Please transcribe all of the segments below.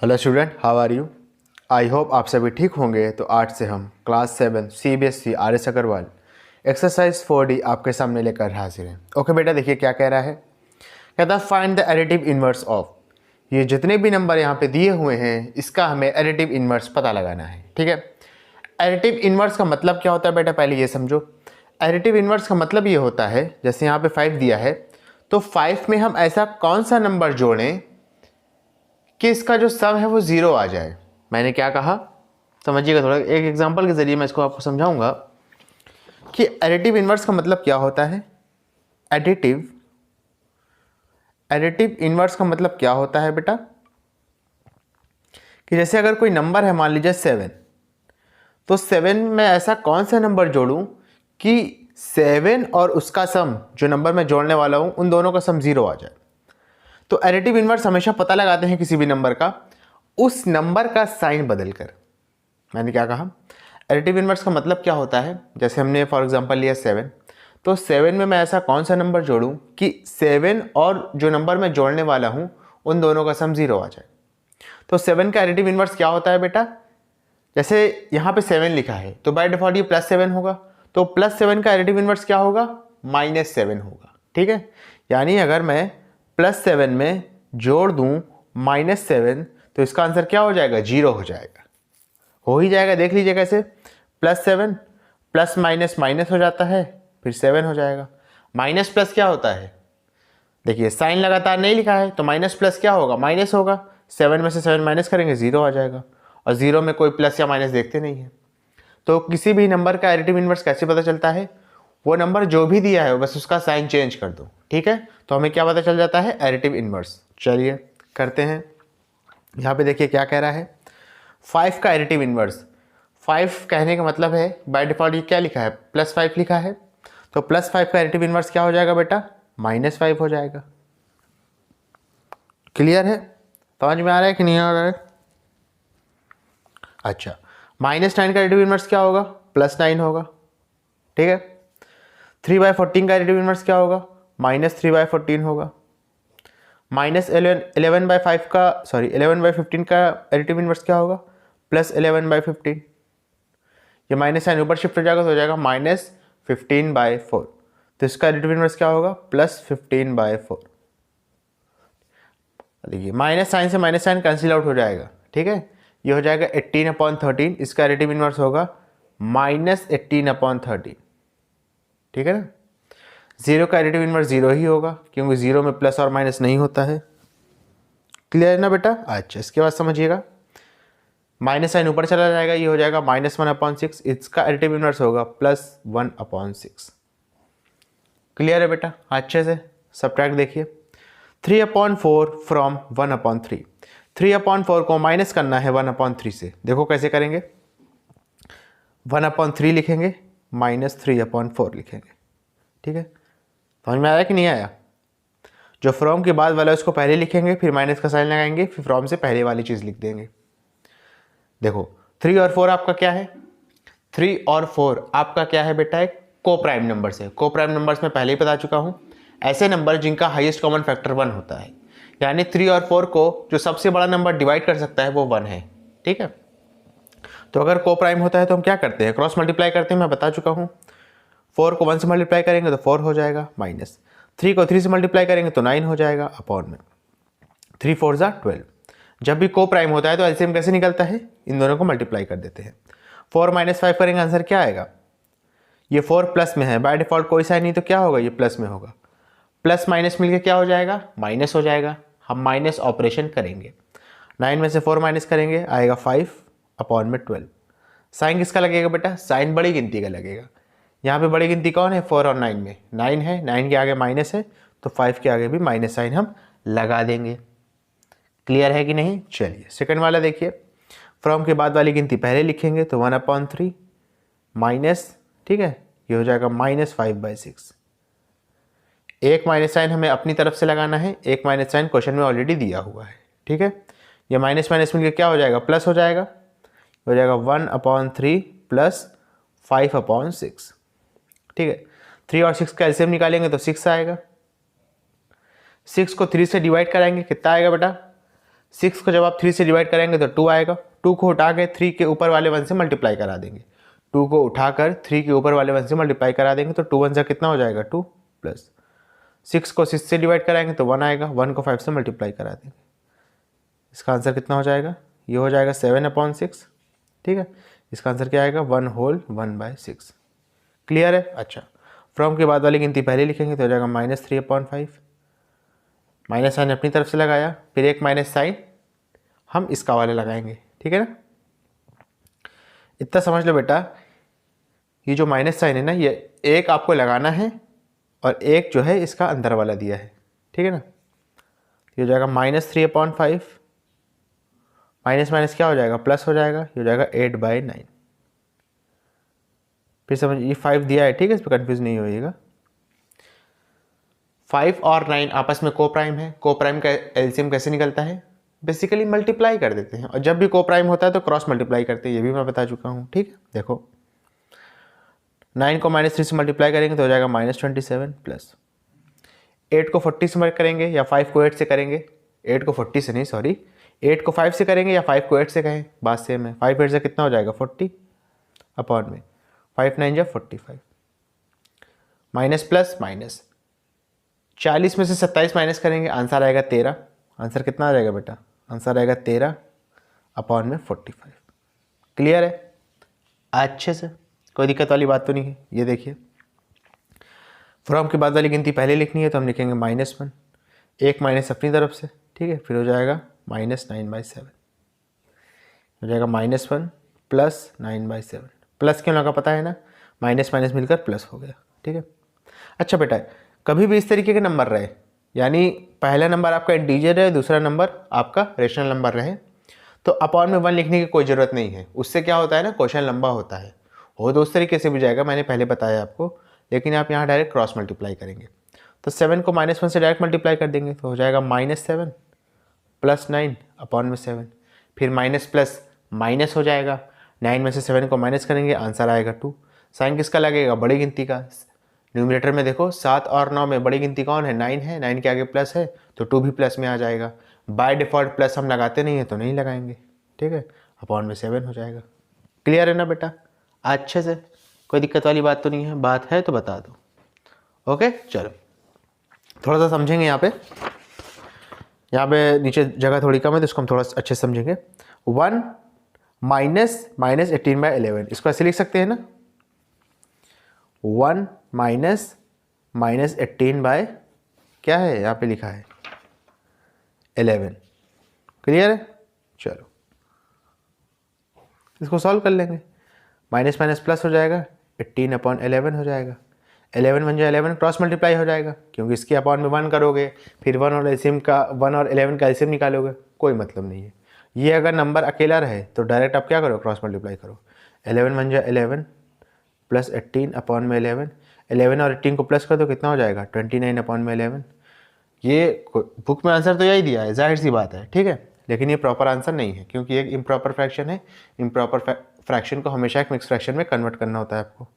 Hello student, how are you. I hope आप सभी ठीक होंगे। तो आज से हम class 7 CBSE RS Agarwal exercise 4D आपके सामने लेकर हाजिर हैं। ओके बेटा, देखिए क्या कह रहा है। कहता है find the additive inverse of. ये जितने भी नंबर यहाँ पे दिए हुए हैं इसका हमें एडिटिव इन्वर्स पता लगाना है। ठीक है, एडिटिव इन्वर्स का मतलब क्या होता है बेटा, पहले ये समझो। एडिटिव इन्वर्स का मतलब ये होता है, जैसे यहाँ पे 5 दिया है तो 5 में हम ऐसा कौन सा नंबर जोड़ें कि इसका जो सम है वो 0 आ जाए। मैंने क्या कहा समझिएगा, थोड़ा एक एग्जांपल के जरिए मैं इसको आपको समझाऊंगा कि एडिटिव इन्वर्स का मतलब क्या होता है। एडिटिव इन्वर्स का मतलब क्या होता है बेटा, कि जैसे अगर कोई नंबर है, मान लीजिए 7, तो 7 में ऐसा कौन सा नंबर जोड़ूं कि 7 और उसका सम जो नंबर मैं जोड़ने वाला हूं उन दोनों का सम 0 आ जाए। तो एडिटिव इन्वर्स हमेशा पता लगाते हैं किसी भी नंबर का उस नंबर का साइन बदलकर। मैंने क्या कहा, एडिटिव इन्वर्स का मतलब क्या होता है, जैसे हमने फॉर एग्जांपल लिया 7, तो 7 में मैं ऐसा कौन सा नंबर जोड़ूं कि 7 और जो नंबर मैं जोड़ने वाला हूं उन दोनों का सम 0 आ जाए। तो 7 का एडिटिव इन्वर्स क्या होता है बेटा, जैसे यहाँ पे 7 लिखा है तो बाय डिफॉल्ट ये +7 होगा, तो +7 का एडिटिव इन्वर्स क्या होगा, -7 होगा। ठीक है, यानी अगर मैं +7 में जोड़ दूं -7 तो इसका आंसर क्या हो जाएगा, 0 हो जाएगा। हो ही जाएगा, देख लीजिए कैसे। +7 प्लस माइनस माइनस हो जाता है, फिर 7 हो जाएगा। माइनस प्लस क्या होता है, देखिए साइन लगातार नहीं लिखा है तो माइनस प्लस क्या होगा, माइनस होगा। 7 में से 7 माइनस करेंगे 0 आ जाएगा, और 0 में कोई प्लस या माइनस देखते नहीं है। तो किसी भी नंबर का एडिटिव इन्वर्स कैसे पता चलता है, वो नंबर जो भी दिया है बस उसका साइन चेंज कर दो। ठीक है, तो हमें क्या पता चल जाता है, एडिटिव इन्वर्स। चलिए करते हैं। यहाँ पे देखिए क्या कह रहा है, 5 का एडिटिव इन्वर्स। 5 कहने का मतलब है बाय डिफॉल्ट ये क्या लिखा है, +5 लिखा है, तो +5 का एडिटिव इन्वर्स क्या हो जाएगा बेटा, -5 हो जाएगा। क्लियर है, समझ में आ रहा है कि नहीं आ रहा है। अच्छा, -9 का एडिटिव इन्वर्स क्या होगा, +9 होगा। ठीक है, 3/14 का एडिटिव इन्वर्स क्या होगा, -3/14 होगा। -11/15 का एडिटिव इन्वर्स क्या होगा, +11/15। ये माइनस साइन ऊपर शिफ्ट हो जाएगा तो हो जाएगा -15/4। तो इसका एडिटिव इन्वर्स क्या होगा, +15/4। देखिए माइनस साइन से माइनस साइन कैंसिल आउट हो जाएगा। ठीक है, ये हो जाएगा 18/13। इसका एडिटिव इन्वर्स होगा -18/13। ठीक है ना, 0 का एडिटिव इन्वर्स 0 ही होगा क्योंकि 0 में प्लस और माइनस नहीं होता है। क्लियर है ना बेटा। अच्छा, इसके बाद समझिएगा, माइनस साइन ऊपर चला जाएगा, ये हो जाएगा -1/6। इसका एडिटिव इन्वर्स होगा +1/6। क्लियर है बेटा, अच्छे से सब्ट्रैक्ट देखिए। 3/4 फ्रॉम 1/3। 3/4 को माइनस करना है 1/3 से। देखो कैसे करेंगे, 1/3 लिखेंगे -3/4 लिखेंगे। ठीक है, समझ में आया कि नहीं आया। जो फ्रॉम के बाद वाला है उसको पहले लिखेंगे, फिर माइनस का साइन लगाएंगे, फिर फ्रॉम से पहले वाली चीज़ लिख देंगे। देखो 3 और 4 आपका क्या है, 3 और 4 आपका क्या है बेटा, एक को प्राइम नंबर से। को प्राइम नंबर्स में पहले ही बता चुका हूँ, ऐसे नंबर जिनका हाईएस्ट कॉमन फैक्टर 1 होता है। यानी 3 और 4 को जो सबसे बड़ा नंबर डिवाइड कर सकता है वो 1 है। ठीक है, तो अगर को प्राइम होता है तो हम क्या करते हैं, क्रॉस मल्टीप्लाई करते हैं, मैं बता चुका हूँ। 4 को 1 से मल्टीप्लाई करेंगे तो 4 हो जाएगा, माइनस 3 को 3 से मल्टीप्लाई करेंगे तो 9 हो जाएगा, अपॉन में 3 4 ज़ा 12। जब भी को प्राइम होता है तो एलसीएम कैसे निकलता है, इन दोनों को मल्टीप्लाई कर देते हैं। 4 - 5 करेंगे, आंसर क्या आएगा, ये 4 प्लस में है, बाय डिफॉल्ट कोई साइन नहीं तो क्या होगा, ये प्लस में होगा। प्लस माइनस मिलके क्या हो जाएगा, माइनस हो जाएगा। हम माइनस ऑपरेशन करेंगे, 9 में से 4 माइनस करेंगे आएगा 5 अपॉन में 12। साइन किसका लगेगा बेटा, साइन बड़ी गिनती का लगेगा। यहाँ पे बड़ी गिनती कौन है, 4 और 9 में 9 है, 9 के आगे माइनस है तो 5 के आगे भी माइनस साइन हम लगा देंगे। क्लियर है कि नहीं। चलिए सेकंड वाला देखिए, फ्रॉम के बाद वाली गिनती पहले लिखेंगे तो 1/3 माइनस, ठीक है, ये हो जाएगा -5/6। एक माइनस साइन हमें अपनी तरफ से लगाना है, एक माइनस साइन क्वेश्चन में ऑलरेडी दिया हुआ है। ठीक है, ये माइनस माइनस मिलकर क्या हो जाएगा, प्लस हो जाएगा, 1/3 प्लस 5/6। ठीक है, 3 और 6 का एलसीएम निकालेंगे तो 6 आएगा। 6 को 3 से डिवाइड कराएंगे, कितना आएगा बेटा, 6 को जब आप 3 से डिवाइड करेंगे तो 2 आएगा। 2 को उठा के 3 के ऊपर वाले 1 से मल्टीप्लाई करा देंगे। 2 को उठाकर 3 के ऊपर वाले 1 से मल्टीप्लाई करा देंगे तो 2 1 से कितना हो जाएगा 2 प्लस 6 को 6 से डिवाइड कराएंगे तो 1 आएगा। 1 को 5 से मल्टीप्लाई करा देंगे। इसका आंसर कितना हो जाएगा, ये हो जाएगा 7/6। ठीक है, इसका आंसर क्या आएगा 1/1/6। क्लियर है। अच्छा, फ्रॉम के बाद वाली गिनती पहले लिखेंगे तो हो जाएगा -3/5। माइनस साइन अपनी तरफ से लगाया, फिर एक माइनस साइन हम इसका वाले लगाएंगे। ठीक है ना, इतना समझ लो बेटा, ये जो माइनस साइन है ना, ये एक आपको लगाना है और एक जो है इसका अंदर वाला दिया है। ठीक है ना, ये हो जाएगा -3/5, माइनस माइनस क्या हो जाएगा प्लस हो जाएगा, ये हो जाएगा 8/9। फिर समझ, ये 5 दिया है, ठीक है, इस पर कंफ्यूज नहीं होइएगा। 5 और 9 आपस में को प्राइम है। को प्राइम का एलसीएम कैसे निकलता है, बेसिकली मल्टीप्लाई कर देते हैं, और जब भी को प्राइम होता है तो क्रॉस मल्टीप्लाई करते हैं, ये भी मैं बता चुका हूँ। ठीक है, देखो 9 को -3 से मल्टीप्लाई करेंगे तो हो जाएगा -27 प्लस 8 को 40 से मल्टीप्लाई करेंगे या 5 को 8 से करेंगे, 8 को 40 से नहीं सॉरी, 8 को 5 से करेंगे या 5 को 8 से कहें, बात सेम है। 5 8 से कितना हो जाएगा 40 अपॉन में 5 9 जा 45, माइनस प्लस माइनस 40 में से 27 माइनस करेंगे, आंसर आएगा 13। आंसर कितना आ जाएगा बेटा, आंसर आएगा 13 अपॉन में 45। क्लियर है अच्छे से, कोई दिक्कत वाली बात तो नहीं है। ये देखिए, फ्रॉम के बाद वाली गिनती पहले लिखनी है तो हम लिखेंगे -1, एक माइनस अपनी तरफ से। ठीक है, फिर हो जाएगा -9/7, हो जाएगा -1 प्लस 9/7। प्लस क्यों लगा पता है ना, माइनस माइनस मिलकर प्लस हो गया। ठीक है, अच्छा बेटा, कभी भी इस तरीके के नंबर रहे, यानी पहला नंबर आपका इंटीजर है, दूसरा नंबर आपका रेशनल नंबर रहे, तो अपॉन में 1 लिखने की कोई ज़रूरत नहीं है। उससे क्या होता है ना, क्वेश्चन लंबा होता है। हो तो उस तरीके से भी जाएगा, मैंने पहले बताया आपको, लेकिन आप यहाँ डायरेक्ट क्रॉस मल्टीप्लाई करेंगे। तो 7 को -1 से डायरेक्ट मल्टीप्लाई कर देंगे तो हो जाएगा -7 प्लस 9 अपॉन में 7, फिर माइनस प्लस माइनस हो जाएगा, 9 में से 7 को माइनस करेंगे, आंसर आएगा 2। साइन किसका लगेगा, बड़ी गिनती का। न्यूमरेटर में देखो 7 और 9 में बड़ी गिनती कौन है, 9 है, 9 के आगे प्लस है तो 2 भी प्लस में आ जाएगा। बाय डिफ़ॉल्ट प्लस हम लगाते नहीं है तो नहीं लगाएंगे। ठीक है, अपॉन में 7 हो जाएगा। क्लियर है ना बेटा, अच्छे से, कोई दिक्कत वाली बात तो नहीं है, बात है तो बता दो। ओके, चलो थोड़ा सा समझेंगे। यहाँ पे नीचे जगह थोड़ी कम है तो इसको हम थोड़ा अच्छे से समझेंगे। 1 माइनस -18/11, इसको ऐसे लिख सकते हैं ना, 1 माइनस -18 क्या है यहाँ पे लिखा है 11। क्लियर है, चलो इसको सॉल्व कर लेंगे। माइनस माइनस प्लस हो जाएगा, 18/11 हो जाएगा। 11 बन जाए 11, क्रॉस मल्टीप्लाई हो जाएगा, क्योंकि इसके अपॉन में 1 करोगे, फिर 1 और एलसीएम का 1 और 11 का एलसीएम निकालोगे, कोई मतलब नहीं है। ये अगर नंबर अकेला रहे तो डायरेक्ट आप क्या करो, क्रॉस मल्टीप्लाई करो। 11 बन जाए 11 प्लस 18 अपॉन में 11, 11 और 18 को प्लस कर दो, कितना हो जाएगा 29 अपॉन में 11। ये बुक में आंसर तो यही दिया है, जाहिर सी बात है। ठीक है, लेकिन ये प्रॉपर आंसर नहीं है, क्योंकि एक इम्प्रॉपर फ्रैक्शन है। इम्प्रॉपर फ्रैक्शन को हमेशा एक मिक्स फ्रैक्शन में कन्वर्ट करना होता है आपको।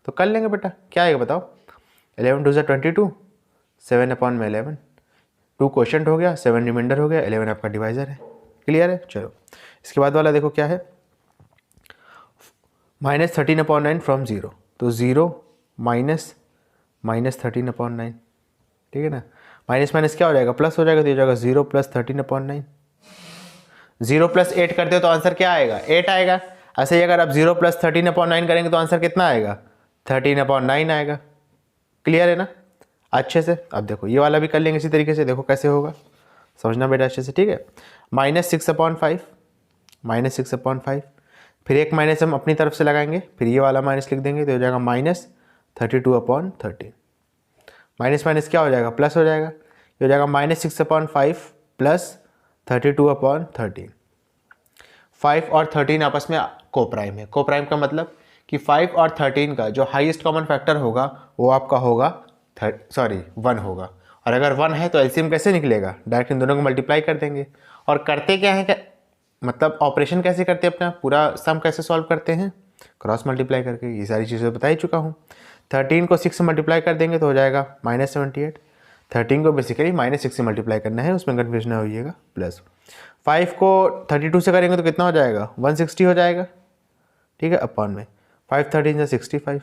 तो कर लेंगे बेटा, क्या आएगा बताओ। 11 2 22, 7 अपॉन में 11, 2 क्वोशंट हो गया, 7 रिमाइंडर हो गया, 11 आपका डिवाइजर है। क्लियर है, चलो इसके बाद वाला देखो क्या है, -13/9 फ्रॉम 0, तो 0 माइनस -13/9। ठीक है ना, माइनस माइनस क्या हो जाएगा, प्लस हो जाएगा, तो ये जाएगा 0 प्लस 13/9। 0 प्लस 8 करते हो तो आंसर क्या आएगा, 8 आएगा। ऐसे ही अगर आप 0 प्लस 13/9 करेंगे तो आंसर कितना आएगा, 13/9 आएगा। क्लियर है ना अच्छे से। अब देखो ये वाला भी कर लेंगे इसी तरीके से, देखो कैसे होगा, समझना बेटा अच्छे से। ठीक है, -6/5, -6/5, फिर एक माइनस हम अपनी तरफ से लगाएंगे, फिर ये वाला माइनस लिख देंगे तो हो जाएगा -32/13। माइनस माइनस क्या हो जाएगा, प्लस हो जाएगा, ये हो जाएगा -6/5 प्लस 32/13। 5 और 13 आपस में को प्राइम है। को प्राइम का मतलब कि 5 और 13 का जो हाईएस्ट कॉमन फैक्टर होगा वो आपका होगा 1 होगा। और अगर 1 है तो एलसीएम कैसे निकलेगा, डायरेक्ट इन दोनों को मल्टीप्लाई कर देंगे। और करते क्या है, मतलब ऑपरेशन कैसे करते हैं, अपना पूरा सम कैसे सॉल्व करते हैं, क्रॉस मल्टीप्लाई करके। ये सारी चीज़ें बता ही चुका हूँ। 13 को 6 से मल्टीप्लाई कर देंगे तो हो जाएगा -78। 13 को बेसिकली -6 से मल्टीप्लाई करना है, उसमें कन्फ्यूजन ना होइएगा, प्लस 5 को 32 से करेंगे तो कितना हो जाएगा, 160 हो जाएगा, ठीक है, अपॉन में 5 13 65,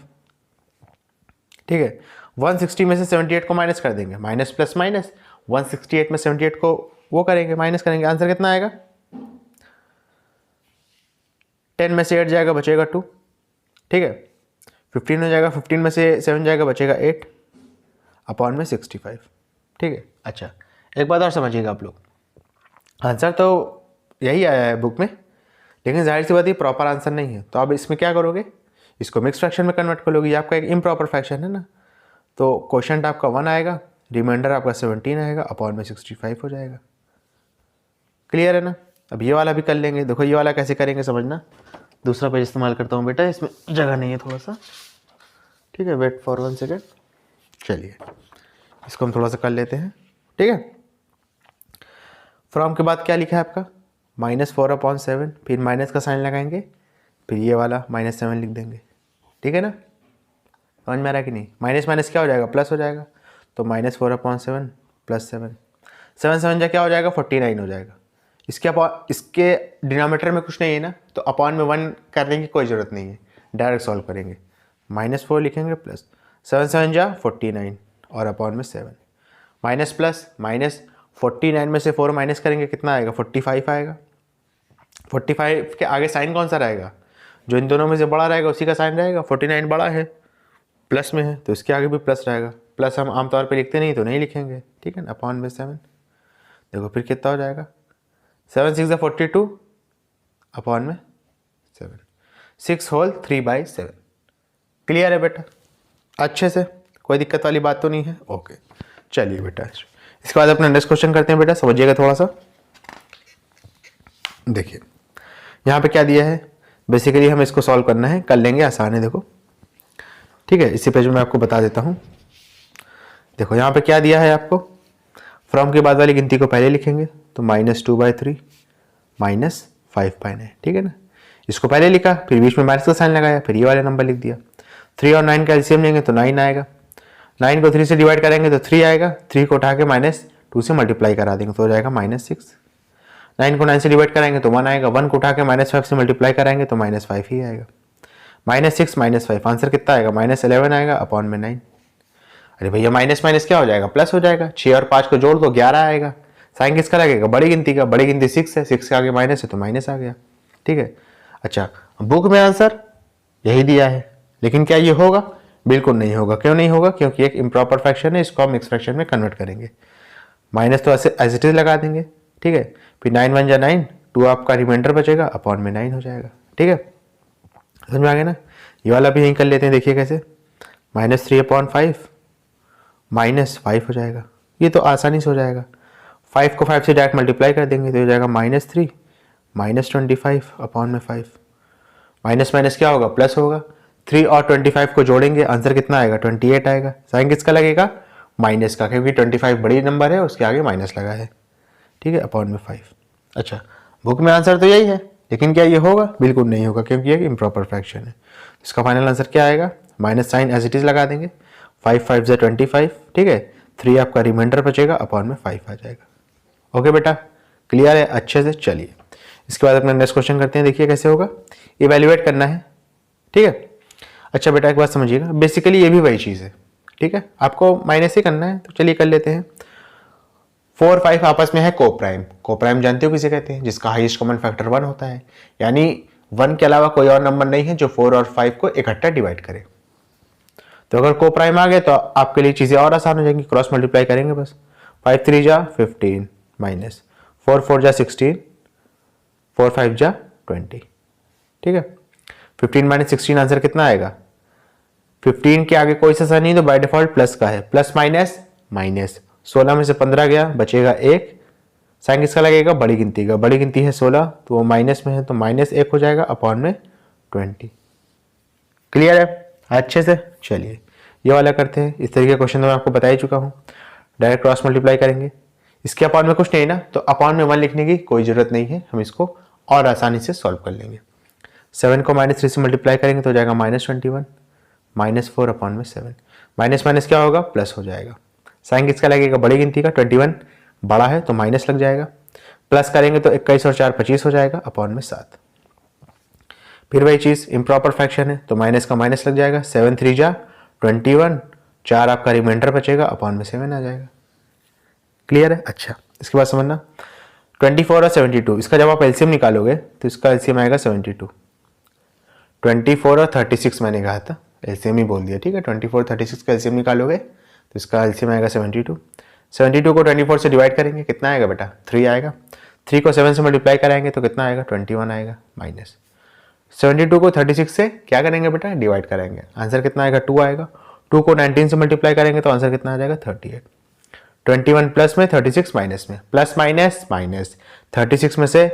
ठीक है। 160 में से 78 को माइनस कर देंगे, माइनस प्लस माइनस, 168 में 78 को वो करेंगे, माइनस करेंगे, आंसर कितना आएगा, 10 में से 8 जाएगा, बचेगा 2, ठीक है। 15 हो जाएगा, 15 में से 7 जाएगा, बचेगा 8, अपॉन में 65, ठीक है। अच्छा, एक बात और समझिएगा आप लोग, आंसर तो यही आया है बुक में, लेकिन जाहिर सी बात ये प्रॉपर आंसर नहीं है, तो आप इसमें क्या करोगे, इसको मिक्स फ्रैक्शन में कन्वर्ट कर लोगे। ये आपका एक इम्प्रॉपर फ्रैक्शन है ना, तो क्वोशंट आपका 1 आएगा, रिमाइंडर आपका 17 आएगा, अपॉन में 65 हो जाएगा। क्लियर है ना। अब ये वाला भी कर लेंगे, देखो ये वाला कैसे करेंगे समझना। दूसरा पेज इस्तेमाल करता हूँ बेटा, इसमें जगह नहीं है थोड़ा सा, ठीक है, वेट फॉर 1 सेकेंड। चलिए इसको हम थोड़ा सा कर लेते हैं, ठीक है। फ्रॉम के बाद क्या लिखा है आपका, -4/7, फिर माइनस का साइन लगाएंगे, फिर ये वाला -7 लिख देंगे, ठीक है ना। समझ में आ रहा है कि नहीं, माइनस माइनस क्या हो जाएगा, प्लस हो जाएगा, तो -4/7 + 7, 7 7 जा क्या हो जाएगा, 49 हो जाएगा। इसके डिनोमिनेटर में कुछ नहीं है ना, तो अपॉन में 1 करने की कोई ज़रूरत नहीं है, डायरेक्ट सॉल्व करेंगे। -4 लिखेंगे, प्लस 7 7 जा 49 और अपॉन में 7, माइनस प्लस माइनस, 49 में से 4 माइनस करेंगे, कितना आएगा, 45 आएगा। 45 के आगे साइन कौन सा रहेगा, जो इन दोनों में से बड़ा रहेगा उसी का साइन रहेगा। 49 बड़ा है, प्लस में है, तो इसके आगे भी प्लस रहेगा। प्लस हम आमतौर पे लिखते नहीं तो नहीं लिखेंगे, ठीक है ना, अपॉन में 7। देखो फिर कितना हो जाएगा, 7 6 42, अपॉन में 7, 6 होल 3/7। क्लियर है बेटा, अच्छे से, कोई दिक्कत वाली बात तो नहीं है, ओके। चलिए बेटा, इसके बाद अपना नेक्स्ट क्वेश्चन करते हैं बेटा, समझिएगा थोड़ा सा। देखिए यहाँ पे क्या दिया है, बेसिकली हमें इसको सॉल्व करना है, कर लेंगे, आसान है, देखो, ठीक है। इसी पेज में मैं आपको बता देता हूँ। देखो यहाँ पे क्या दिया है आपको, फ्रॉम के बाद वाली गिनती को पहले लिखेंगे, तो -2/3 -5/9, ठीक है ना। इसको पहले लिखा, फिर बीच में माइनस का साइन लगाया, फिर ये वाला नंबर लिख दिया। 3 और 9 का एलसीएम लेंगे तो 9 आएगा, 9 को 3 से डिवाइड करेंगे तो 3 आएगा, 3 को उठा के -2 से मल्टीप्लाई करा देंगे तो हो जाएगा -6। 9 को 9 से डिवाइड कराएंगे तो 1 आएगा, 1 को उठा के -5 से मल्टीप्लाई कराएंगे तो -5 ही आएगा। -6 -5, आंसर कितना आएगा, -11 आएगा, अपॉन में 9। अरे भैया माइनस माइनस क्या हो जाएगा, प्लस हो जाएगा। 6 और 5 को जोड़ दो 11 आएगा। साइन किसका लगेगा, बड़ी गिनती का, बड़ी गिनती 6 है, 6 के आगे माइनस है तो माइनस आ गया, ठीक है। अच्छा, बुक में आंसर यही दिया है, लेकिन क्या ये होगा, बिल्कुल नहीं होगा। क्यों नहीं होगा, क्योंकि एक इम्प्रॉपर फ्रैक्शन है, इसको हम मिक्स फ्रैक्शन में कन्वर्ट करेंगे। माइनस तो ऐसे एज इट इज लगा देंगे, ठीक है। फिर 9 1 जा 9, 2 आपका रिमाइंडर बचेगा, अपॉन में 9 हो जाएगा, ठीक है। समझ में आ गया ना। ये वाला भी यहीं कर लेते हैं, देखिए कैसे, -3/5 -5 हो जाएगा। ये तो आसानी से हो जाएगा। 5 को 5 से डायरेक्ट मल्टीप्लाई कर देंगे तो हो जाएगा -3 -25 अपॉन में 5। माइनस माइनस क्या होगा, प्लस होगा। 3 और 25 को जोड़ेंगे, आंसर कितना आएगा, 28 आएगा। साइन किसका लगेगा, माइनस का, क्योंकि 25 बड़ी नंबर है, उसके आगे माइनस लगा है, ठीक है, अपॉन में 5। अच्छा, बुक में आंसर तो यही है, लेकिन क्या ये होगा, बिल्कुल नहीं होगा, क्योंकि ये इम्प्रॉपर फ्रैक्शन है। इसका फाइनल आंसर क्या आएगा, minus sign as it is लगा देंगे, 5 5 जा 25, ठीक है। 3 आपका रिमाइंडर बचेगा, अपॉन में 5 आ जाएगा। ओके बेटा, क्लियर है अच्छे से। चलिए इसके बाद अपना नेक्स्ट क्वेश्चन करते हैं, देखिए कैसे होगा, इवैल्यूएट करना है, ठीक है। अच्छा बेटा एक बात समझिएगा, बेसिकली ये भी वही चीज़ है, ठीक है, आपको माइनस ही करना है, तो चलिए कर लेते हैं। 4 5 आपस में है कोप्राइम। कोप्राइम जानते हो किसे कहते हैं, जिसका हाईएस्ट कॉमन फैक्टर 1 होता है, यानी 1 के अलावा कोई और नंबर नहीं है जो 4 और 5 को इकट्ठा डिवाइड करे। तो अगर कोप्राइम आ गए तो आपके लिए चीज़ें और आसान हो जाएंगी, क्रॉस मल्टीप्लाई करेंगे बस। 5 3 जा 15 माइनस 4 4 जा 16, 4 5 जा 20, ठीक है। 15 - 16 आंसर कितना आएगा, 15 के आगे कोई सा साइन नहीं तो बाय डिफॉल्ट प्लस का है, प्लस माइनस माइनस। 16 में से 15 गया, बचेगा 1। साइन किसका लगेगा, बड़ी गिनती का, बड़ी गिनती है 16, तो वो माइनस में है तो -1 हो जाएगा, अपॉन में 20। क्लियर है अच्छे से। चलिए ये वाला करते हैं। इस तरीके का क्वेश्चन तो मैं आपको बता ही चुका हूँ, डायरेक्ट क्रॉस मल्टीप्लाई करेंगे। इसके अपॉन में कुछ नहीं ना, तो अपॉन में 1 लिखने की कोई ज़रूरत नहीं है, हम इसको और आसानी से सॉल्व कर लेंगे। 7 को -3 से मल्टीप्लाई करेंगे तो हो जाएगा -21, -4 अपॉन में 7। माइनस माइनस क्या होगा, प्लस हो जाएगा। साइन किसका लगेगा, बड़ी गिनती का, 21 बड़ा है तो माइनस लग जाएगा। प्लस करेंगे तो 21 और 4 25 हो जाएगा अपॉन में 7। फिर वही चीज़ इम्प्रॉपर फ्रैक्शन है तो माइनस का माइनस लग जाएगा, 7 3 जा 21, 4 आपका रिमाइंडर बचेगा अपॉन में 7 आ जाएगा। क्लियर है? अच्छा, इसके बाद समझना 24 और 72, इसका जब आप एलसीएम निकालोगे तो इसका एलसीएम आएगा 72। 24 और 36 मैंने कहा था, एलसीएम ही बोल दिया, ठीक है। 24 36 का एलसीएम निकालोगे तो इसका एलसीएम आएगा 72। 72 को 24 से डिवाइड करेंगे, कितना आएगा बेटा? 3 आएगा। 3 को 7 से मल्टीप्लाई कराएंगे तो कितना आएगा? 21 आएगा। माइनस 72 को 36 से क्या करेंगे बेटा? डिवाइड करेंगे, आंसर कितना आएगा? 2 आएगा। 2 को 19 से मल्टीप्लाई करेंगे तो आंसर कितना आ जाएगा? 38। 21 प्लस में, 36 माइनस में, प्लस माइनस माइनस, 36 में से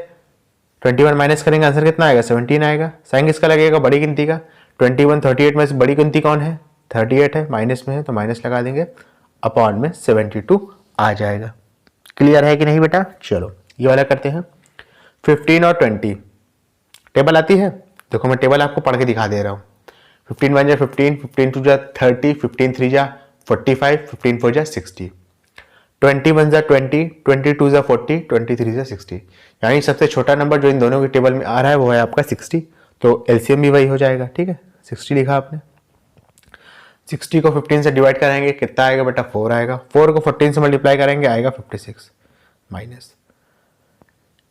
21 माइनस करेंगे, आंसर कितना आएगा? 17 आएगा। साइन किसका लगेगा? बड़ी गिनती का। 21 38 में से बड़ी गिनती कौन है? 38 है, माइनस में है तो माइनस लगा देंगे, अपॉन में 72 आ जाएगा। क्लियर है कि नहीं बेटा? चलो ये वाला करते हैं। 15 और 20 टेबल आती है, देखो मैं टेबल आपको पढ़ के दिखा दे रहा हूँ। 15 1 जा 15, 15 2 जा 30, 15 3 जा 45, 15 4 जा 60, 21 जा 20, 22 जा 40, 23 जा 60। यानी सबसे छोटा नंबर जो इन दोनों के टेबल में आ रहा है वो है आपका 60, तो एलसीएम भी वही हो जाएगा, ठीक है। 60 लिखा आपने। 60 को 15 से डिवाइड करेंगे, कितना आएगा बेटा? 4 आएगा। 4 को 14 से मल्टीप्लाई करेंगे, आएगा 56। माइनस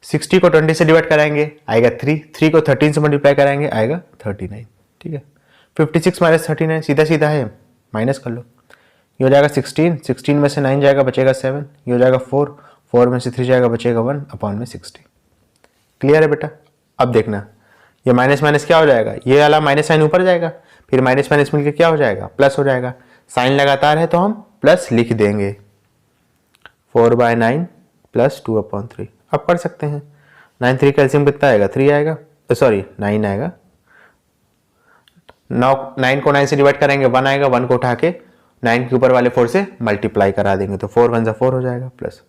60 को 20 से डिवाइड कराएंगे, आएगा 3। 3 को 13 से मल्टीप्लाई कराएंगे, आएगा 39, ठीक है। 56 माइनस 39 सीधा सीधा है, माइनस कर लो। ये हो जाएगा 16, 16 में से 9 जाएगा, बचेगा 7। ये हो जाएगा 4, 4 में से 3 जाएगा, बचेगा 1 अपॉन में 60। क्लियर है बेटा? अब देखना, ये माइनस माइनस क्या हो जाएगा? ये वाला माइनस साइन ऊपर जाएगा, फिर माइनस माइनस मिलकर क्या हो जाएगा? प्लस हो जाएगा। साइन लगातार है तो हम प्लस लिख देंगे। 4/9 प्लस 2/3 अब कर सकते हैं। 9 3 का एलसीएम कितना आएगा? 3 आएगा, सॉरी 9 आएगा। 9 को 9 से डिवाइड करेंगे, 1 आएगा। 1 को उठा के 9 के ऊपर वाले 4 से मल्टीप्लाई करा देंगे तो 4 1 4 हो जाएगा। प्लस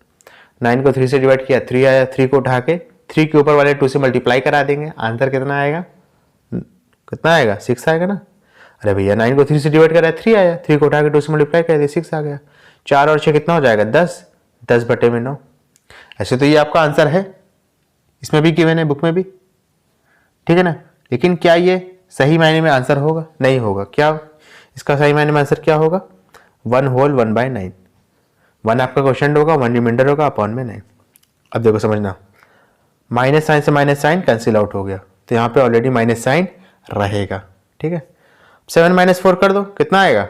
9 को 3 से डिवाइड किया, 3 आया। 3 को उठा के 3 के ऊपर वाले 2 से मल्टीप्लाई करा देंगे, आंसर कितना आएगा? कितना आएगा? 6 आएगा ना। अरे भैया 9 को 3 से डिवाइड करा, 3 आया। 3 को उठा के 2 से मल्टीप्लाई कर दिया, 6 आ गया। 4 और 6 कितना हो जाएगा? 10, 10/9। ऐसे तो ये आपका आंसर है, इसमें भी गिवन है, बुक में भी, ठीक है ना। लेकिन क्या ये सही मायने में आंसर होगा? नहीं होगा। क्या इसका सही मायने में आंसर क्या होगा? 1 होल 1/9। 1 आपका क्वेश्चन होगा, 1 रिमाइंडर होगा अपॉन में 9। अब देखो समझना, माइनस साइन से माइनस साइन कैंसिल आउट हो गया तो यहाँ पे ऑलरेडी माइनस साइन रहेगा, ठीक है। 7 - 4 कर दो, कितना आएगा?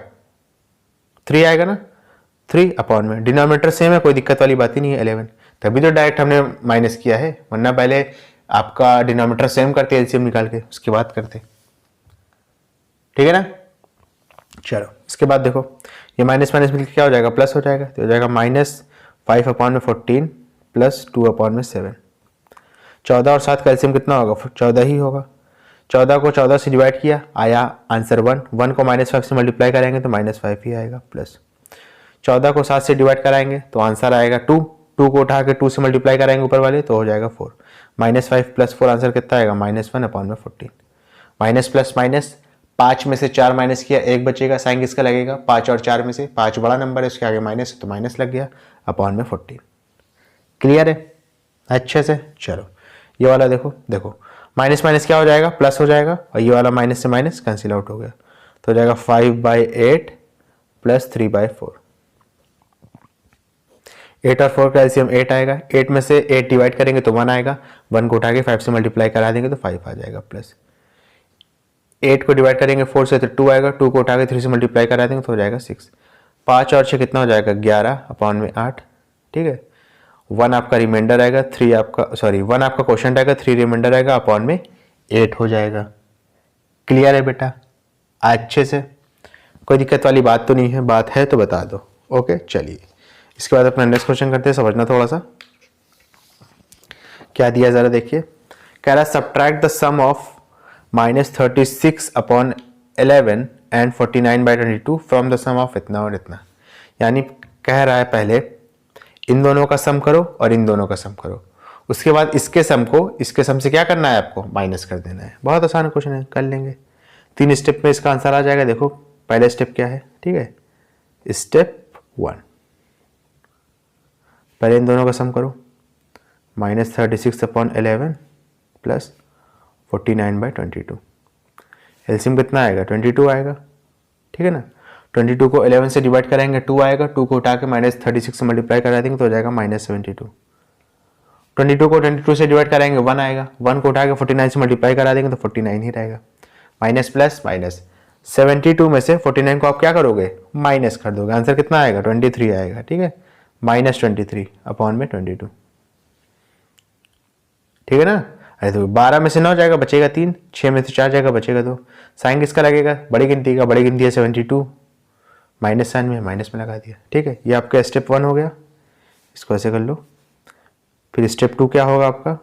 3 आएगा ना। 3 अपॉन में डिनोमिनेटर सेम है, कोई दिक्कत वाली बात ही नहीं है, 11। तभी तो डायरेक्ट हमने माइनस किया है, वरना पहले आपका डिनोमिनेटर सेम करते एलसीएम निकाल के उसके बाद करते, ठीक है ना। चलो इसके बाद देखो, ये माइनस माइनस मिलकर क्या हो जाएगा? प्लस हो जाएगा, तो हो जाएगा -5/14 प्लस 2/7। 14 और 7 का एलसीएम कितना होगा? 14 ही होगा। 14 को 14 से डिवाइड किया, आया आंसर 1। 1 को -5 से मल्टीप्लाई कराएंगे तो -5 ही आएगा। प्लस 14 को 7 से डिवाइड कराएंगे तो आंसर आएगा 2। 2 को उठा के 2 से मल्टीप्लाई कराएंगे ऊपर वाले तो हो जाएगा 4। -5 प्लस 4 आंसर कितना आएगा? -1/14। माइनस प्लस माइनस, 5 में से 4 माइनस किया, 1 बचेगा। साइन किसका लगेगा? 5 और 4 में से। 5 बड़ा नंबर है, उसके आगे माइनस है तो माइनस लग गया अपॉन में 14। क्लियर है अच्छे से? चलो ये वाला देखो, देखो माइनस माइनस क्या हो जाएगा? प्लस हो जाएगा, और ये वाला माइनस से माइनस कैंसिल आउट हो गया तो हो जाएगा 5/8 प्लस 3/4। 8 और 4 का एलसीएम 8 आएगा। 8 में से 8 डिवाइड करेंगे तो 1 आएगा। 1 को उठा के 5 से मल्टीप्लाई करा देंगे तो 5 आ जाएगा। प्लस 8 को डिवाइड करेंगे 4 से तो 2 आएगा। 2 को उठा के 3 से मल्टीप्लाई करा देंगे तो हो जाएगा 6। 5 और 6 कितना हो जाएगा? 11 अपॉन में 8, ठीक है। 1 आपका रिमाइंडर आएगा, 3 आपका, सॉरी 1 आपका क्वेश्चन आएगा, 3 रिमाइंडर आएगा, अपॉन में 8 हो जाएगा। क्लियर है बेटा अच्छे से? कोई दिक्कत वाली बात तो नहीं है? बात है तो बता दो। ओके चलिए इसके बाद अपना नेक्स्ट क्वेश्चन करते हैं, समझना थोड़ा सा क्या दिया जरा देखिए। कह रहा है subtract the sum of -36/11 and 49/22 from the sum of इतना और इतना। यानी कह रहा है पहले इन दोनों का सम करो और इन दोनों का सम करो, उसके बाद इसके सम को इसके सम से क्या करना है? आपको माइनस कर देना है। बहुत आसान क्वेश्चन है, कर लेंगे। 3 स्टेप में इसका आंसर आ जाएगा। देखो पहला स्टेप क्या है, ठीक है। स्टेप 1, पहले इन दोनों का सम करो। -36/11 प्लस 49/22। एलसीएम कितना आएगा? 22 आएगा, ठीक है ना। 22 को 11 से डिवाइड कराएंगे 2 आएगा, 2 को उठा के -36 से मल्टीप्लाई करा देंगे तो हो जाएगा -72। 22 को 22 से डिवाइड कराएंगे 1 आएगा, 1 को उठा के 49 से मल्टीप्लाई करा देंगे तो 49 ही रहेगा। माइनस प्लस माइनस, 72 में से 49 को आप क्या करोगे? माइनस कर दोगे। आंसर कितना आएगा? 23 आएगा, ठीक है। -23/22, ठीक है ना। अरे तो 12 में से 9 जाएगा, बचेगा 3, 6 में से 4 जाएगा, बचेगा 2। साइन किसका लगेगा? बड़ी गिनती का। बड़ी गिनती है 72, माइनस साइन में माइनस में लगा दिया, ठीक है। ये आपका स्टेप 1 हो गया, इसको ऐसे कर लो। फिर स्टेप 2 क्या होगा आपका?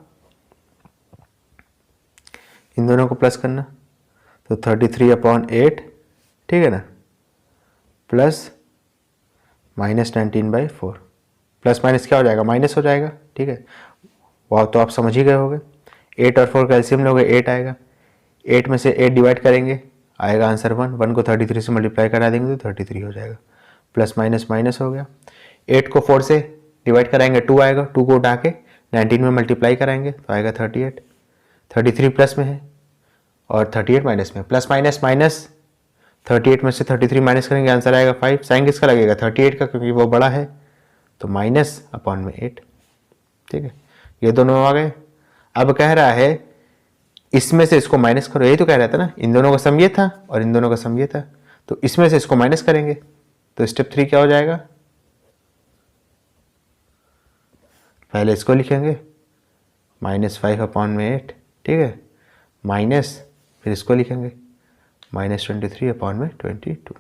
इन दोनों को प्लस करना, तो 33/8, ठीक है ना, प्लस -19/4। प्लस माइनस क्या हो जाएगा? माइनस हो जाएगा, ठीक है। वाह, तो आप समझ ही गए होगे। 8 और 4 का एलसीएम लोगे 8 आएगा, 8 में से 8 डिवाइड करेंगे आएगा आंसर 1, 1 को 33 से मल्टीप्लाई करा देंगे तो 33 हो जाएगा। प्लस माइनस माइनस हो गया। 8 को 4 से डिवाइड कराएंगे 2 आएगा, 2 को उठा के 19 में मल्टीप्लाई कराएंगे तो आएगा 38। 33 प्लस में है और 38 माइनस में, प्लस माइनस माइनस, 38 में से 33 माइनस करेंगे आंसर आएगा 5। साइन किसका लगेगा? 38 का, क्योंकि वो बड़ा है, तो -/8, ठीक है। ये दोनों आ गए। अब कह रहा है इसमें से इसको माइनस करो, यही तो कह रहा था ना। इन दोनों का सम ये था और इन दोनों का सम ये था, तो इसमें से इसको माइनस करेंगे तो स्टेप 3 क्या हो जाएगा? पहले इसको लिखेंगे -5/8, ठीक है, माइनस, फिर इसको लिखेंगे -23/22।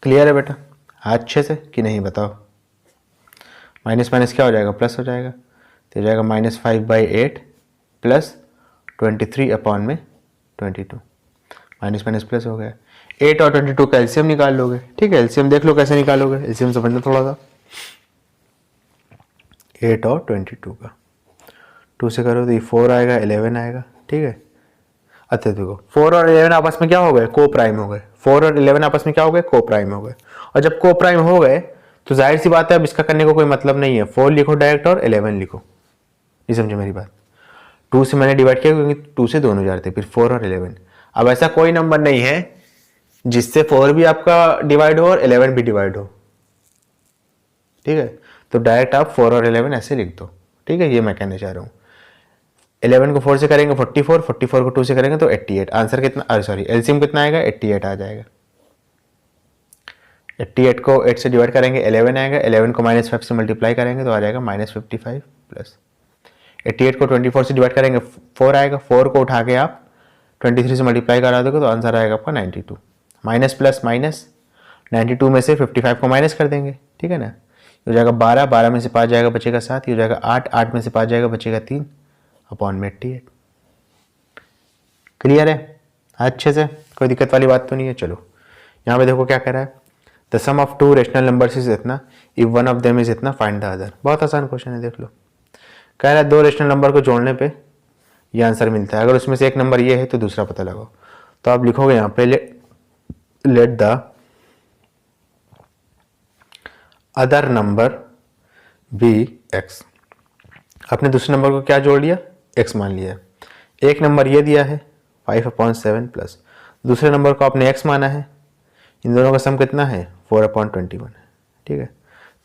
क्लियर है बेटा? अच्छे से कि नहीं बताओ? माइनस माइनस क्या हो जाएगा? प्लस हो जाएगा, तो हो जाएगा -5/8 प्लस 23/22। माइनस माइनस प्लस हो गया। 8 और 22 का एलसीएम निकाल लोगे, ठीक है। एलसीएम देख लो कैसे निकालोगे, एलसीएम समझना थोड़ा सा। 8 और 22 का 2 से करो तो ये 4 आएगा, 11 आएगा, ठीक है। अच्छा देखो, 4 और 11 आपस में क्या हो गए? को प्राइम हो गए। 4 और 11 आपस में क्या हो गए? को प्राइम हो गए। और जब को प्राइम हो गए तो जाहिर सी बात है अब इसका करने को कोई मतलब नहीं है। 4 लिखो डायरेक्ट और 11 लिखो, नहीं समझे मेरी बात? 2 से मैंने डिवाइड किया क्योंकि 2 से दोनों जा रहे थे, फिर 4 और 11। अब ऐसा कोई नंबर नहीं है जिससे 4 भी आपका डिवाइड हो और 11 भी डिवाइड हो, ठीक है। तो डायरेक्ट आप 4 और 11 ऐसे लिख दो, ठीक है। ये मैं कहना चाह रहा हूँ। 11 को 4 से करेंगे 44, 44 को 2 से करेंगे तो 88। आंसर कितना, अरे सॉरी, एलसीएम कितना आएगा? 88 आ जाएगा। 88 को 8 से डिवाइड करेंगे 11 आएगा, 11 को -5 से मल्टीप्लाई करेंगे तो आ जाएगा -55 प्लस 88 को 24 से डिवाइड करेंगे 4 आएगा, 4 को उठा के आप 23 से मल्टीप्लाई करा दोगे तो आंसर आएगा आपका 92। माइनस प्लस माइनस, 92 में से 55 को माइनस कर देंगे, ठीक है ना। हो जाएगा 12, 12 में से 5 जाएगा बचेगा 7, ये हो जाएगा 8, 8 में से 5 जाएगा बचेगा 3/88। क्लियर है अच्छे से? कोई दिक्कत वाली बात तो नहीं है। चलो यहाँ पे देखो क्या कह रहा है, the sum of 2 rational numbers is इतना, if one of them is इतना, फाइंड द अदर। बहुत आसान क्वेश्चन है, देख लो। कह रहा है 2 रेशनल नंबर को जोड़ने पे ये आंसर मिलता है, अगर उसमें से एक नंबर ये है तो दूसरा पता लगाओ। तो आप लिखोगे यहाँ पे let the other number be x. आपने दूसरे नंबर को क्या जोड़ लिया? एक्स मान लिया। एक नंबर ये दिया है 5/7 प्लस दूसरे नंबर को आपने एक्स माना है। इन दोनों का सम कितना है? 4/21 है, ठीक है।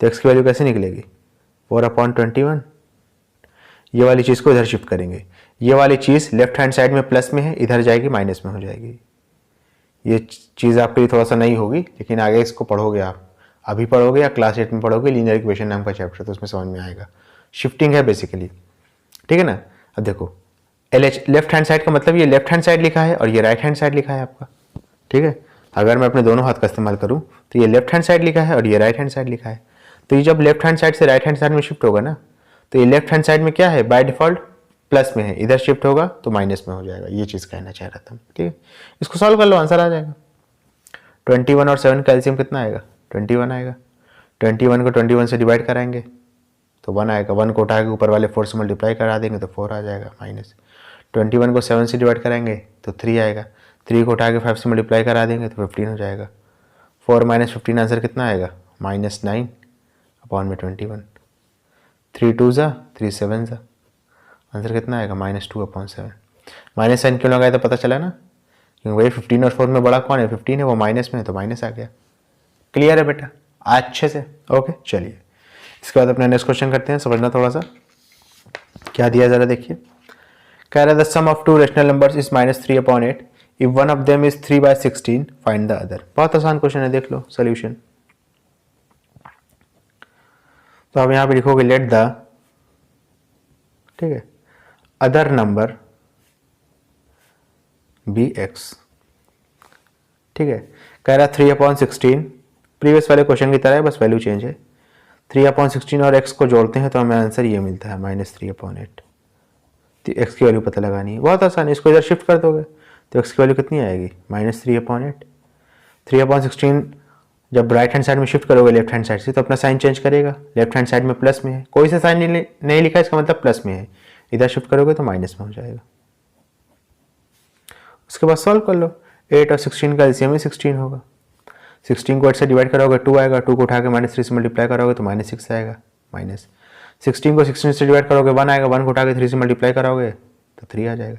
तो एक्स की वैल्यू कैसे निकलेगी? 4/21। ये वाली चीज़ को इधर शिफ्ट करेंगे, ये वाली चीज़ लेफ्ट हैंड साइड में प्लस में है, इधर जाएगी माइनस में हो जाएगी। ये चीज़ आपके लिए थोड़ा सा नई होगी, लेकिन आगे इसको पढ़ोगे आप, अभी पढ़ोगे या क्लास 8 में पढ़ोगे, लीनियर इक्वेशन नाम का चैप्टर, तो उसमें समझ में आएगा। शिफ्टिंग है बेसिकली, ठीक है ना। अब देखो LH लेफ्ट हैंड साइड का मतलब ये लेफ्ट हैंड साइड लिखा है और ये राइट हैंड साइड लिखा है आपका, ठीक है। अगर मैं अपने दोनों हाथ का इस्तेमाल करूँ तो ये लेफ्ट हैंड साइड लिखा है और ये राइट हैंड साइड लिखा है। तो ये जब लेफ्ट हैंड साइड से राइट हैंड साइड में शिफ्ट होगा ना, तो ये लेफ्ट हैंड साइड में क्या है? बाय डिफॉल्ट प्लस में है, इधर शिफ्ट होगा तो माइनस में हो जाएगा। ये चीज़ कहना चाह रहा था, ठीक है। इसको सॉल्व कर लो, आंसर आ जाएगा। 21 और 7 का एलसीएम कितना आएगा? 21 आएगा। 21 को 21 से डिवाइड कराएंगे तो 1 आएगा, 1 को उठा के ऊपर वाले 4 से मल्टीप्लाई करा देंगे तो 4 आ जाएगा माइनस। 21 को 7 से डिवाइड कराएंगे तो 3 आएगा, 3 को उठा के 5 से मल्टीप्लाई करा देंगे तो 15 हो जाएगा। 4 - 15 आंसर कितना आएगा? -9/21। 3 2 ज़ा 3 7 ज़ा, आंसर कितना आएगा -2/7। माइनस साइन क्यों लगाया तो पता चला ना, क्योंकि भाई 15 और 4 में बड़ा कौन है, 15 है, वो माइनस में है तो माइनस आ गया। क्लियर है बेटा अच्छे से? ओके चलिए इसके बाद अपना नेक्स्ट क्वेश्चन करते हैं, समझना थोड़ा सा क्या दिया ज़रा देखिए। कह रहा है the sum of two rational numbers is -3/8 if one of them is 3/16 find the other. बहुत आसान क्वेश्चन है, देख लो सोल्यूशन। तो आप यहाँ पे लिखोगे लेट द, ठीक है, अदर नंबर बी एक्स, ठीक है। कह रहा 3/16, प्रीवियस वाले क्वेश्चन की तरह है, बस वैल्यू चेंज है। 3/16 और x को जोड़ते हैं तो हमें आंसर ये मिलता है -3/8। तो x की वैल्यू पता लगानी है, बहुत आसान है, इसको इधर शिफ्ट कर दोगे तो x की वैल्यू कितनी आएगी -3/8। 3/16 जब राइट हैंड साइड में शिफ्ट करोगे लेफ्ट हैंड साइड से तो अपना साइन चेंज करेगा, लेफ्ट हैंड साइड में प्लस में है, कोई सा साइन नहीं लिखा इसका मतलब प्लस में है, इधर शिफ्ट करोगे तो माइनस में हो जाएगा। उसके बाद सॉल्व कर लो, 8 और 16 का एलसीएम में 16 होगा। 16 को 8 से डिवाइड करोगे 2 आएगा, 2 को उठा के -3 से मल्टीप्लाई करोगे तो -6 आएगा। माइनस 16 को 16 से डिवाइड करोगे 1 आएगा, 1 को उठा के 3 से मल्टीप्लाई करोगे तो 3 आ जाएगा।